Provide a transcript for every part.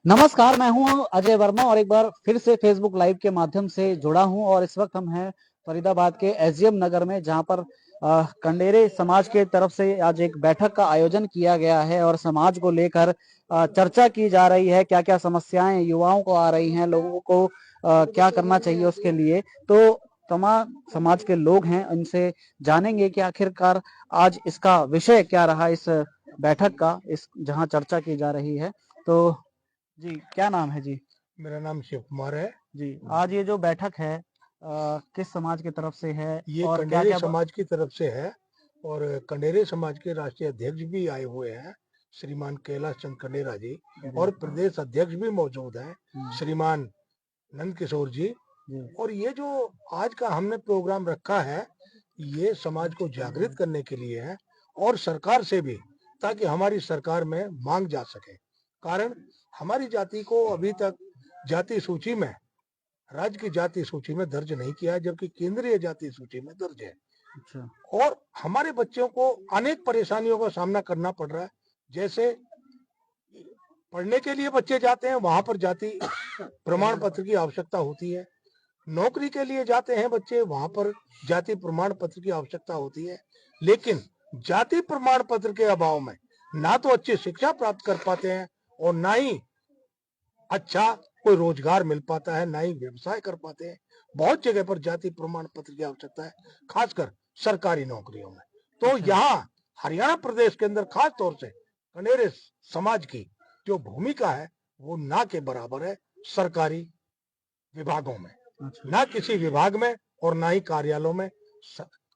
नमस्कार, मैं हूं अजय वर्मा और एक बार फिर से फेसबुक लाइव के माध्यम से जुड़ा हूं और इस वक्त हम हैं फरीदाबाद के एसडीएम नगर में, जहां पर कंडेरे समाज के तरफ से आज एक बैठक का आयोजन किया गया है और समाज को लेकर चर्चा की जा रही है। क्या क्या समस्याएं युवाओं को आ रही हैं, लोगों को क्या करना चाहिए उसके लिए। तो तमाम समाज के लोग हैं, इनसे जानेंगे कि आखिरकार आज इसका विषय क्या रहा, इस बैठक का, इस जहां चर्चा की जा रही है। तो जी, क्या नाम है जी? मेरा नाम शिव कुमार है। जी, आज ये जो बैठक है किस समाज की तरफ से है ये और क्या कंडेरे क्या समाज की तरफ से है और कंडेरे समाज के राष्ट्रीय अध्यक्ष भी आए हुए हैं, श्रीमान कैलाश चंद कंडेरा जी, और प्रदेश अध्यक्ष भी मौजूद हैं, श्रीमान नंद किशोर जी। और ये जो आज का हमने प्रोग्राम रखा है, ये समाज को जागृत करने के लिए है और सरकार से भी, ताकि हमारी सरकार में मांग जा सके। कारण हमारी जाति को अभी तक जाति सूची में, राज्य की जाति सूची में दर्ज नहीं किया है, जबकि केंद्रीय जाति सूची में दर्ज है। अच्छा। और हमारे बच्चों को अनेक परेशानियों का सामना करना पड़ रहा है। जैसे पढ़ने के लिए बच्चे जाते हैं, वहां पर जाति प्रमाण पत्र की आवश्यकता होती है। नौकरी के लिए जाते हैं बच्चे, वहां पर जाति प्रमाण पत्र की आवश्यकता होती है। लेकिन जाति प्रमाण पत्र के अभाव में ना तो अच्छी शिक्षा प्राप्त कर पाते हैं और ना ही अच्छा कोई रोजगार मिल पाता है, ना ही व्यवसाय कर पाते हैं। बहुत जगह पर जाति प्रमाण पत्र की आवश्यकता है, खासकर सरकारी नौकरियों में। तो यहाँ हरियाणा प्रदेश के अंदर खास तौर से कनेरे समाज की जो भूमिका है वो ना के बराबर है सरकारी विभागों में। ना किसी विभाग में और ना ही कार्यालयों में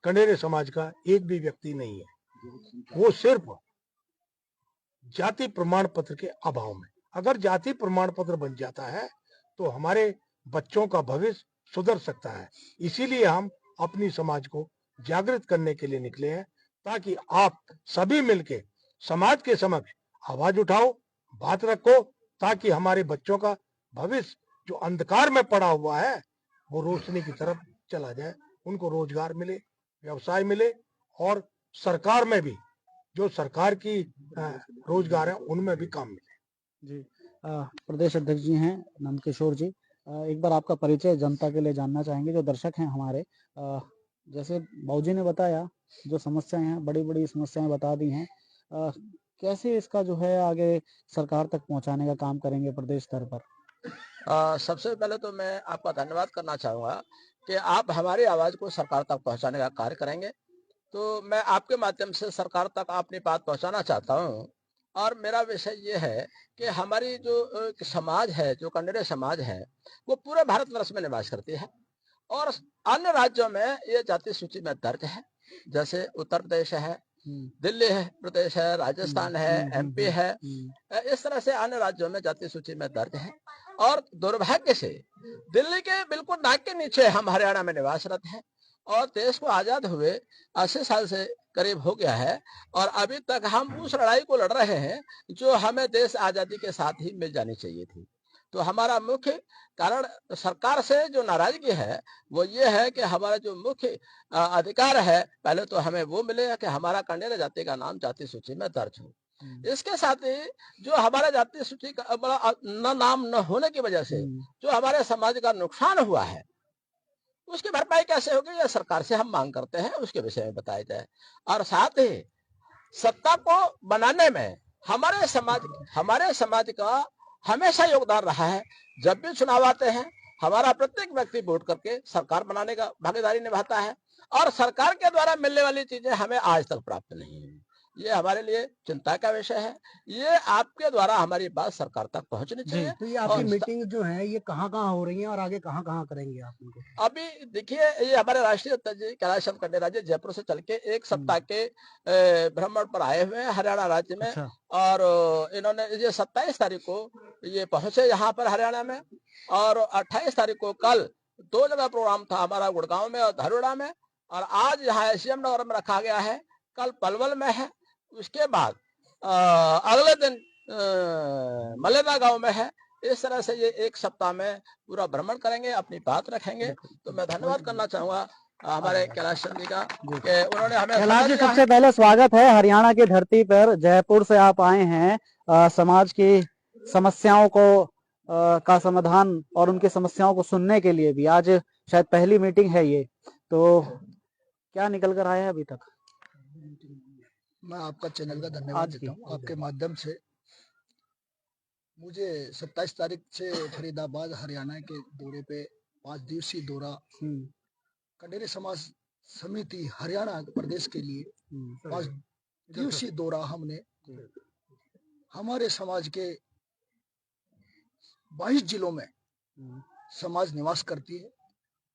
कनेरे समाज का एक भी व्यक्ति नहीं है। वो सिर्फ जाति प्रमाण पत्र के अभाव में, अगर जाति प्रमाण पत्र बन जाता है तो हमारे बच्चों का भविष्य सुधर सकता है। इसीलिए हम अपनी समाज को जागृत करने के लिए निकले हैं, ताकि आप सभी मिलके समाज के समक्ष आवाज उठाओ, बात रखो, ताकि हमारे बच्चों का भविष्य जो अंधकार में पड़ा हुआ है वो रोशनी की तरफ चला जाए, उनको रोजगार मिले, व्यवसाय मिले और सरकार में भी जो सरकार की रोजगार है उनमें भी काम मिले। जी, प्रदेश अध्यक्ष जी हैं नंद किशोर जी, एक बार आपका परिचय जनता के लिए जानना चाहेंगे, जो दर्शक हैं हमारे। जैसे बाबूजी ने बताया, जो समस्याएं हैं, बड़ी बड़ी समस्याएं बता दी हैं, कैसे इसका जो है आगे सरकार तक पहुंचाने का काम करेंगे प्रदेश स्तर पर? सबसे पहले तो मैं आपका धन्यवाद करना चाहूँगा कि आप हमारी आवाज़ को सरकार तक पहुँचाने का कार्य करेंगे। तो मैं आपके माध्यम से सरकार तक अपनी बात पहुँचाना चाहता हूँ और मेरा विषय ये है कि हमारी जो समाज है, जो कन्नड़ समाज है, वो पूरे भारतवर्ष में निवास करती है और अन्य राज्यों में ये जाति सूची में दर्ज है। जैसे उत्तर प्रदेश है, दिल्ली है प्रदेश है, राजस्थान है, एमपी है, इस तरह से अन्य राज्यों में जाति सूची में दर्ज है। और दुर्भाग्य से दिल्ली के बिल्कुल नाक के नीचे हम हरियाणा में निवासरत हैं और देश को आजाद हुए 80 साल से करीब हो गया है और अभी तक हम उस लड़ाई को लड़ रहे हैं जो हमें देश आजादी के साथ ही मिल जानी चाहिए थी। तो हमारा मुख्य कारण सरकार से जो नाराजगी है वो ये है कि हमारा जो मुख्य अधिकार है, पहले तो हमें वो मिले कि हमारा कन्या जाति का नाम जाति सूची में दर्ज हो। इसके साथ ही जो हमारा जाति सूची का बड़ा न नाम न होने की वजह से जो हमारे समाज का नुकसान हुआ है, उसकी भरपाई कैसे होगी, यह सरकार से हम मांग करते हैं, उसके विषय में बताया जाए। और साथ ही सत्ता को बनाने में हमारे समाज का हमेशा योगदान रहा है। जब भी चुनाव आते हैं, हमारा प्रत्येक व्यक्ति वोट करके सरकार बनाने का भागीदारी निभाता है और सरकार के द्वारा मिलने वाली चीजें हमें आज तक प्राप्त नहीं हुई। ये हमारे लिए चिंता का विषय है। ये आपके द्वारा हमारी बात सरकार तक पहुंचनी चाहिए। तो ये आपकी मीटिंग जो है ये कहाँ-कहाँ हो रही है और आगे कहाँ-कहाँ करेंगे आप इनको? अभी देखिए, ये हमारे राष्ट्रीय अध्यक्ष जी कैलाश चंद कंडेरा जी जयपुर से चल के एक सप्ताह के भ्रमण पर आए हुए हैं हरियाणा राज्य में। अच्छा। और इन्होंने ये 27 तारीख को ये पहुंचे यहाँ पर हरियाणा में और 28 तारीख को कल 2 जगह प्रोग्राम था हमारा, गुड़गांव में और धरोड़ा में, और आज यहाँ एसडीएम नगर में रखा गया है, कल पलवल में है, उसके बाद अगले दिन मलेदा गांव में है। इस तरह से ये एक सप्ताह में पूरा भ्रमण करेंगे, अपनी बात रखेंगे। तो मैं धन्यवाद करना चाहूंगा हमारे कैलाश चंद जी का कि उन्होंने हमें। कैलाश जी, सबसे पहले स्वागत है हरियाणा की धरती पर, जयपुर से आप आए हैं समाज की समस्याओं को का समाधान और उनकी समस्याओं को सुनने के लिए भी आज शायद पहली मीटिंग है ये, तो क्या निकल कर आया है अभी तक? मैं आपका चैनल का धन्यवाद आज देता की हूँ। आपके माध्यम से मुझे 27 तारीख से फरीदाबाद हरियाणा के दौरे पे 5 दिवसीय दौरा कंडेरी समाज समिति हरियाणा प्रदेश के लिए 5 दिवसीय दौरा हमने हमारे समाज के 22 जिलों में समाज निवास करती है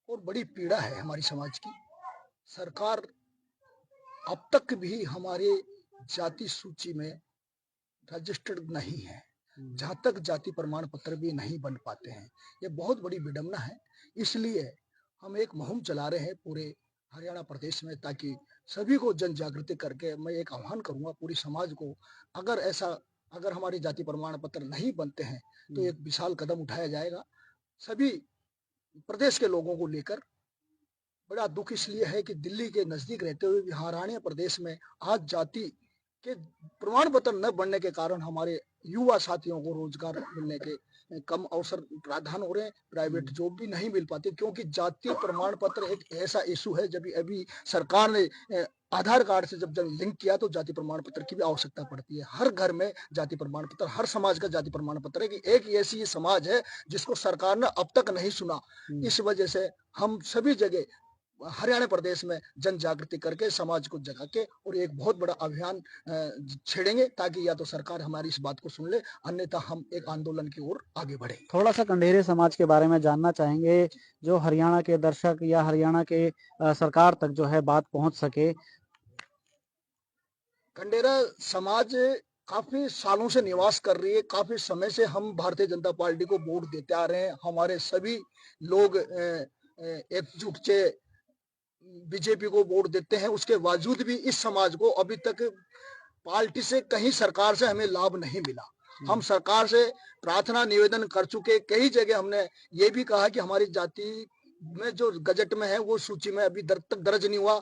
और बड़ी पीड़ा है हमारी समाज की। सरकार अब तक भी हमारे जाति सूची में रजिस्टर्ड नहीं है, जहां तक जाति प्रमाण पत्र भी नहीं बन पाते हैं। ये बहुत बड़ी विडंबना है। इसलिए हम एक मुहिम चला रहे हैं पूरे हरियाणा प्रदेश में, ताकि सभी को जन जागृति करके मैं एक आह्वान करूंगा पूरी समाज को, अगर हमारे जाति प्रमाण पत्र नहीं बनते हैं तो एक विशाल कदम उठाया जाएगा सभी प्रदेश के लोगों को लेकर। बड़ा दुख इसलिए है कि दिल्ली के नजदीक रहते हुए भी हरियाणा प्रदेश में आज जाति के प्रमाण पत्र न बनने के कारण हमारे युवा साथियों को रोजगार मिलने के कम अवसर प्रावधान हो रहे हैं, प्राइवेट जॉब भी नहीं मिल पाती, क्योंकि जातीय प्रमाण पत्र एक ऐसा इशू है। जब अभी सरकार ने आधार कार्ड से जब लिंक किया तो जाति प्रमाण पत्र की भी आवश्यकता पड़ती है। हर घर में जाति प्रमाण पत्र, हर समाज का जाति प्रमाण पत्र है कि एक ऐसी समाज है जिसको सरकार ने अब तक नहीं सुना। इस वजह से हम सभी जगह हरियाणा प्रदेश में जन जागृति करके समाज को जगा के और एक बहुत बड़ा अभियान छेड़ेंगे, ताकि या तो सरकार हमारी इस बात को सुन ले, अन्यथा हम एक आंदोलन की ओर आगे बढ़ेंगे। थोड़ा सा कंडेरी समाज के बारे में जानना चाहेंगे, जो हरियाणा के दर्शक या हरियाणा के सरकार तक जो है बात पहुंच सके। कंडेरा समाज काफी सालों से निवास कर रही है। काफी समय से हम भारतीय जनता पार्टी को वोट देते आ रहे हैं। हमारे सभी लोग एकजुट से बीजेपी को वोट देते हैं। उसके बावजूद भी इस समाज को अभी तक पार्टी से कहीं सरकार से हमें लाभ नहीं मिला। हम सरकार से प्रार्थना निवेदन कर चुके, कई जगह हमने ये भी कहा कि हमारी जाति में जो गजट में है वो सूची में अभी तक दर्ज नहीं हुआ।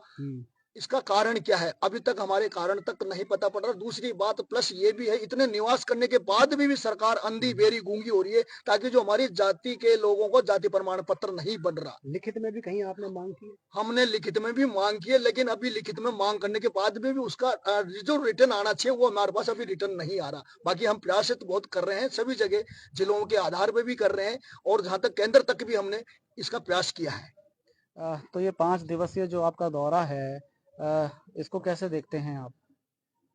इसका कारण क्या है अभी तक हमारे कारण तक नहीं पता पड़ रहा। दूसरी बात प्लस ये भी है, इतने निवास करने के बाद भी सरकार अंधी बेरी गूंगी हो रही है, ताकि जो हमारी जाति के लोगों को जाति प्रमाण पत्र नहीं बन रहा। लिखित में भी कहीं आपने मांग की? हमने लिखित में भी मांग की है, लेकिन अभी लिखित में मांग करने के बाद भी उसका जो रिटर्न आना चाहिए वो हमारे पास अभी रिटर्न नहीं आ रहा। बाकी हम प्रयास तो बहुत कर रहे हैं, सभी जगह जिलों के आधार पर भी कर रहे हैं और जहां तक केंद्र तक भी हमने इसका प्रयास किया है। तो ये 5 दिवसीय जो आपका दौरा है, इसको कैसे देखते हैं आप?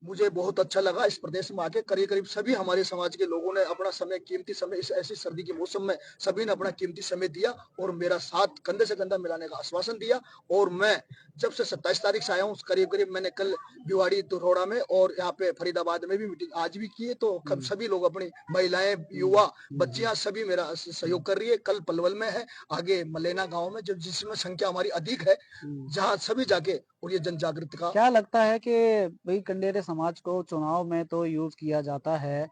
मुझे बहुत अच्छा लगा इस प्रदेश में आके। करीब करीब सभी हमारे समाज के लोगों ने अपना समय, कीमती समय, इस ऐसी सर्दी के मौसम में सभी ने अपना कीमती समय दिया और मेरा साथ कंधे से कंधा मिलाने का आश्वासन दिया। और मैं जब से 27 तारीख से आया हूँ, करीब करीब मैंने कल भिवाड़ी तोरौड़ा में और यहाँ पे फरीदाबाद में भी मीटिंग आज भी की है। तो सभी लोग, अपनी महिलाएं, युवा, बच्चियां सभी मेरा सहयोग कर रही है। कल पलवल में है, आगे मलेना गाँव में, जब जिसमें संख्या हमारी अधिक है, जहाँ सभी जाके और ये जन जागृति का। क्या लगता है कि भाई कंडेरे समाज को चुनाव में तो यूज किया जाता है,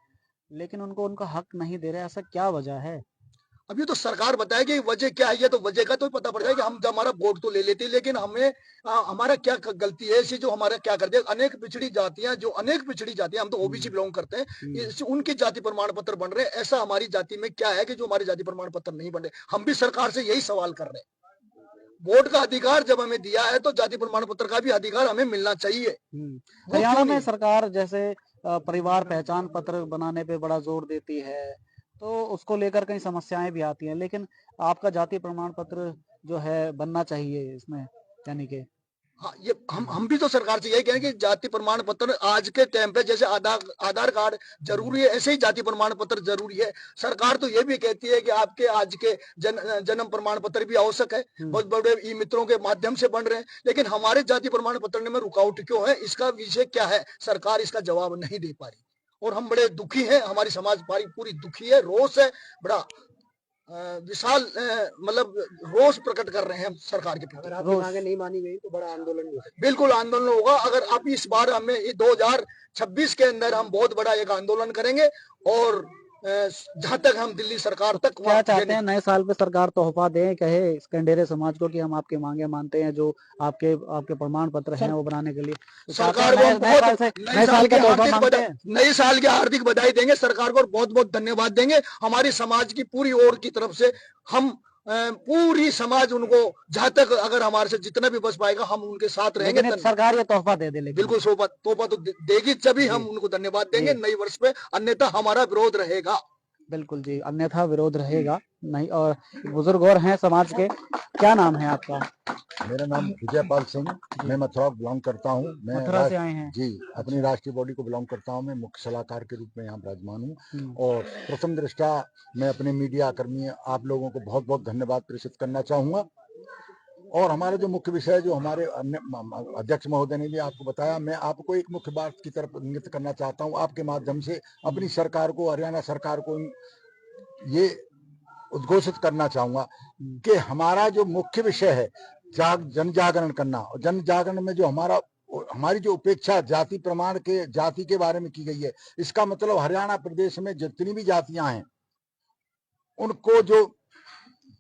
लेकिन उनको उनका हक नहीं दे रहे, ऐसा क्या वजह है? अभी तो सरकार बताएगी वजह क्या है। ये तो वजह का तो पता पड़ जाएगा। हम हमारा वोट तो ले लेते हैं, लेकिन हमें हमारा क्या गलती है ऐसी जो हमारा क्या कर दिया। अनेक पिछड़ी जातियां, जो अनेक पिछड़ी जातियां, हम तो ओबीसी बिलोंग करते हैं, उनके जाति प्रमाण पत्र बन रहे हैं। ऐसा हमारी जाति में क्या है कि जो हमारे जाति प्रमाण पत्र नहीं बन रहे? हम भी सरकार से यही सवाल कर रहे हैं। वोट का अधिकार जब हमें दिया है तो जाति प्रमाण पत्र का भी अधिकार हमें मिलना चाहिए। हरियाणा में सरकार जैसे परिवार पहचान पत्र बनाने पे बड़ा जोर देती है, तो उसको लेकर कई समस्याएं भी आती हैं, लेकिन आपका जाति प्रमाण पत्र जो है बनना चाहिए इसमें, यानी कि हाँ, ये हम भी तो सरकार से यही कहें कि जाति प्रमाण पत्र आज के टाइम पे जैसे आधार कार्ड जरूरी है, ऐसे ही जाति प्रमाण पत्र जरूरी है। सरकार तो ये भी कहती है कि आपके आज के जन्म प्रमाण पत्र भी आवश्यक है, बहुत बड़े ई मित्रों के माध्यम से बन रहे हैं, लेकिन हमारे जाति प्रमाण पत्र में रुकावट क्यों है? इसका विषय क्या है? सरकार इसका जवाब नहीं दे पा रही और हम बड़े दुखी हैं। हमारी समाज पूरी दुखी है, रोष है, बड़ा विशाल मतलब रोष प्रकट कर रहे हैं सरकार के प्रति। अगर आपकी मांगे नहीं मानी गई तो बड़ा आंदोलन होगा। बिल्कुल आंदोलन होगा। अगर अब इस बार हमें 2026 के अंदर हम बहुत बड़ा एक आंदोलन करेंगे और जहां तक हम दिल्ली सरकार तक क्या चाहते हैं नए साल पे सरकार तोहफा दे, कहे कंडेरे समाज को कि हम आपकी मांगे मानते हैं, जो आपके आपके प्रमाण पत्र हैं वो बनाने के लिए तो चाहते हैं सरकार को हम नए साल से नए साल का तोहफा मांगते हैं। नए साल की हार्दिक बधाई देंगे, सरकार को बहुत बहुत धन्यवाद देंगे। हमारी समाज की पूरी ओर की तरफ से हम पूरी समाज उनको जहां तक अगर हमारे से जितना भी बच पाएगा हम उनके साथ रहेंगे। लेकिन सरकार ये तोहफा दे दे, लेकिन बिल्कुल तोहफा तो देगी, तभी हम उनको धन्यवाद देंगे नई वर्ष पे, अन्यथा हमारा विरोध रहेगा। बिल्कुल जी, अन्यथा विरोध रहेगा नहीं। और बुजुर्ग और हैं समाज के, क्या नाम है आपका? मेरा नाम विजयपाल सिंह, मैं मथुरा बिलोंग करता हूँ। मैं मथुरा से आए हैं जी, अपनी राष्ट्रीय बॉडी को बिलोंग करता हूँ। मैं मुख्य सलाहकार के रूप में यहाँ विराजमान हूँ। और प्रथम दृष्टा मैं अपने मीडिया कर्मी आप लोगों को बहुत बहुत धन्यवाद प्रेषित करना चाहूँगा। और हमारा जो मुख्य विषय है, जो हमारे अन्य अध्यक्ष महोदय ने भी आपको बताया, मैं आपको एक मुख्य बात की तरफ इंगित करना चाहता हूँ आपके माध्यम से। अपनी सरकार को, हरियाणा सरकार को ये उद्घोषित करना चाहूंगा कि हमारा जो मुख्य विषय है जन जागरण करना, और जन जागरण में जो हमारी जो उपेक्षा जाति प्रमाण के जाति के बारे में की गई है, इसका मतलब हरियाणा प्रदेश में जितनी भी जातियां हैं उनको जो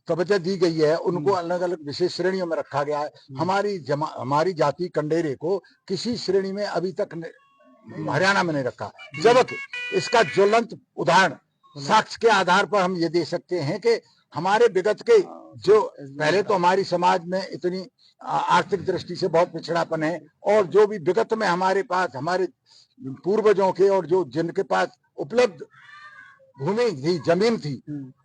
तवज्जो दी गई है, उनको अलग अलग विशेष श्रेणियों में रखा गया है। हमारी जाति कंडेरे को किसी श्रेणी में अभी तक हरियाणा में नहीं रखा, जबकि इसका ज्वलंत उदाहरण साक्ष्य के आधार पर हम ये दे सकते हैं कि हमारे विगत के जो पहले तो हमारी समाज में इतनी आर्थिक दृष्टि से बहुत पिछड़ापन है, और जो भी विगत में हमारे पास हमारे पूर्वजों के और जो जिनके पास उपलब्ध भूमि थी, जमीन थी,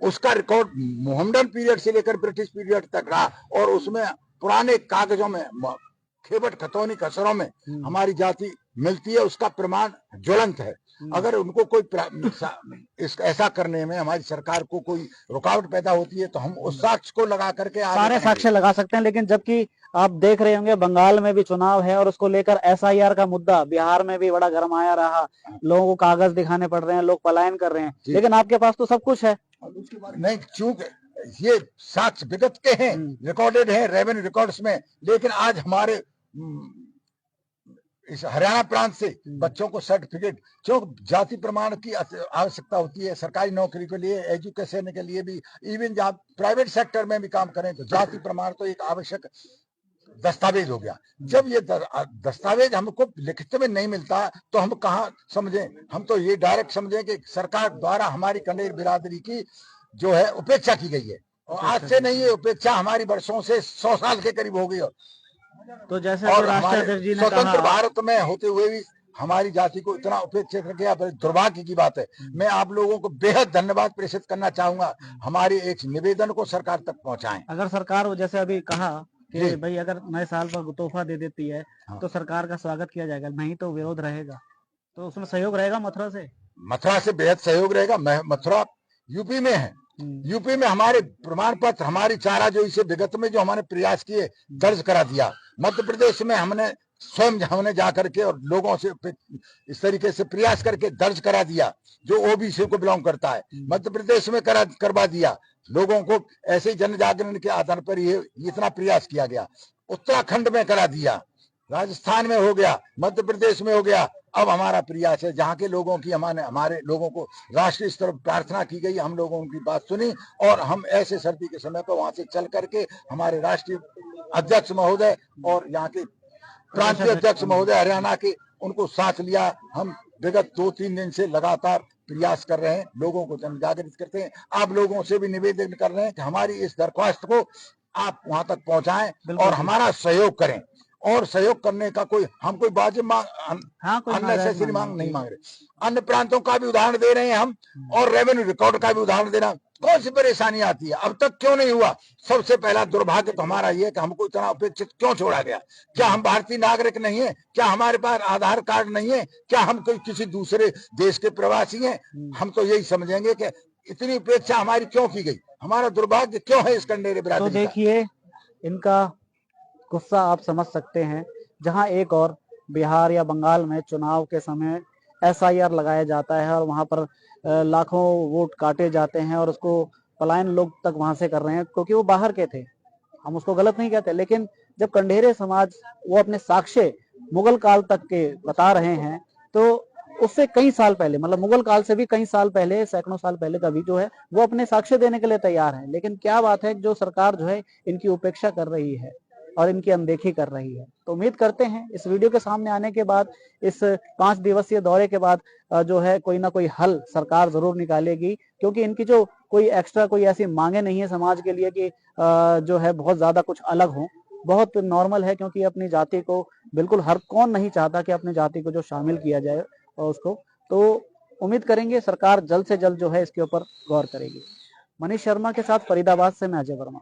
उसका रिकॉर्ड मोहम्मदन पीरियड से लेकर ब्रिटिश पीरियड तक रहा। और उसमें पुराने कागजों में, खेबट खतौनी कसरों में हमारी जाति मिलती है, उसका प्रमाण ज्वलंत है। अगर उनको कोई ऐसा करने में हमारी सरकार को कोई रुकावट पैदा होती है तो हम उस साक्ष्य को लगा करके सारे साक्ष्य लगा सकते हैं। लेकिन जबकि आप देख रहे होंगे बंगाल में भी चुनाव है और उसको लेकर एसआईआर का मुद्दा बिहार में भी बड़ा गरमाया रहा, लोगों को कागज दिखाने पड़ रहे हैं, लोग पलायन कर रहे हैं, लेकिन आपके पास तो सब कुछ है। नहीं, चूंकि ये साक्ष्य विगत के हैं, रिकॉर्डेड है रेवेन्यू रिकॉर्ड्स में, लेकिन आज हमारे इस हरियाणा प्रांत से बच्चों को सर्टिफिकेट, जो जाति प्रमाण की आवश्यकता होती है सरकारी नौकरी के लिए, एजुकेशन के लिए भी, इवन जहाँ प्राइवेट सेक्टर में भी काम करें तो जाति प्रमाण तो एक आवश्यक दस्तावेज हो गया। जब ये दस्तावेज हमको लिखित में नहीं मिलता तो हम कहाँ समझें, हम तो ये डायरेक्ट समझें कि सरकार द्वारा हमारी कंडेर बिरादरी की जो है उपेक्षा की गई है। और आज से नहीं, ये उपेक्षा हमारी वर्षों से 100 साल के करीब हो गई। तो जैसे और राष्ट्रीय अध्यक्ष जी ने स्वतंत्र कहा, भारत में होते हुए भी हमारी जाति को इतना उपेक्षित किया, दुर्भाग्य की बात है। मैं आप लोगों को बेहद धन्यवाद प्रेषित करना चाहूंगा, हमारे एक निवेदन को सरकार तक पहुंचाएं। अगर सरकार जैसे अभी कहा कि भाई अगर नए साल पर तोहफा दे देती है तो सरकार का स्वागत किया जाएगा, नहीं तो विरोध रहेगा, तो उसमें सहयोग रहेगा मथुरा से? मथुरा से बेहद सहयोग रहेगा। मथुरा यूपी में है, यूपी में हमारे प्रमाण पत्र, हमारी चाराजोई से विगत में जो हमने प्रयास किए दर्ज करा दिया। मध्य प्रदेश में हमने स्वयं जाकर के और लोगों से इस तरीके से प्रयास करके दर्ज करा दिया, जो ओबीसी को बिलोंग करता है, मध्य प्रदेश में करवा दिया। लोगों को ऐसे ही जन जागरण के आधार पर ये इतना प्रयास किया गया। उत्तराखंड में करा दिया, राजस्थान में हो गया, मध्य प्रदेश में हो गया। अब हमारा प्रयास है जहाँ के लोगों की हमारे लोगों को राष्ट्रीय स्तर पर प्रार्थना की गई, हम लोगों की बात सुनी और हम ऐसे सर्दी के समय पर वहां से चल करके हमारे राष्ट्रीय अध्यक्ष महोदय और यहाँ के प्रांतीय अध्यक्ष महोदय हरियाणा के, उनको साथ लिया। हम विगत 2-3 दिन से लगातार प्रयास कर रहे हैं, लोगों को जन जागृत करते हैं। आप लोगों से भी निवेदन कर रहे हैं कि हमारी इस दरख्वास्त को आप वहां तक पहुंचाएं और हमारा सहयोग करें। और सहयोग करने का हम कोई वाजिब अननेसेसरी मांग नहीं मांग रहे। अन्य प्रांतों का भी उदाहरण दे रहे हैं हम, और रेवेन्यू रिकॉर्ड का भी उदाहरण दे रहे हैं। कौन सी परेशानी आती है, अब तक क्यों नहीं हुआ? सबसे पहला दुर्भाग्य तो हमारा ये कि हमको इतना उपेक्षित क्यों छोड़ा गया। क्या हम भारतीय नागरिक नहीं है? क्या हमारे पास आधार कार्ड नहीं है? क्या हम कोई किसी दूसरे देश के प्रवासी हैं? हम तो यही समझेंगे कि इतनी उपेक्षा हमारी क्यों की गई, हमारा दुर्भाग्य क्यों है इस कंडेरे बिरादरी। तो देखिए, इनका गुस्सा आप समझ सकते हैं। जहां एक और बिहार या बंगाल में चुनाव के समय एसआईआर लगाया जाता है और वहां पर लाखों वोट काटे जाते हैं और उसको पलायन लोग तक वहां से कर रहे हैं क्योंकि वो बाहर के थे, हम उसको गलत नहीं कहते। लेकिन जब कंडेरे समाज वो अपने साक्ष्य मुगल काल तक के बता रहे हैं तो उससे कई साल पहले, मतलब मुगल काल से भी कई साल पहले, सैकड़ों साल पहले का भी जो है वो अपने साक्ष्य देने के लिए तैयार है। लेकिन क्या बात है जो सरकार जो है इनकी उपेक्षा कर रही है और इनकी अनदेखी कर रही है। तो उम्मीद करते हैं इस वीडियो के सामने आने के बाद, इस 5 दिवसीय दौरे के बाद जो है कोई ना कोई हल सरकार जरूर निकालेगी, क्योंकि इनकी जो कोई एक्स्ट्रा कोई ऐसी मांगे नहीं है समाज के लिए कि जो है बहुत ज्यादा कुछ अलग हो। बहुत नॉर्मल है, क्योंकि अपनी जाति को बिल्कुल हर कौन नहीं चाहता कि अपनी जाति को जो शामिल किया जाए और उसको। तो उम्मीद करेंगे सरकार जल्द से जल्द जो है इसके ऊपर गौर करेगी। मनीष शर्मा के साथ फरीदाबाद से मैं अजय वर्मा।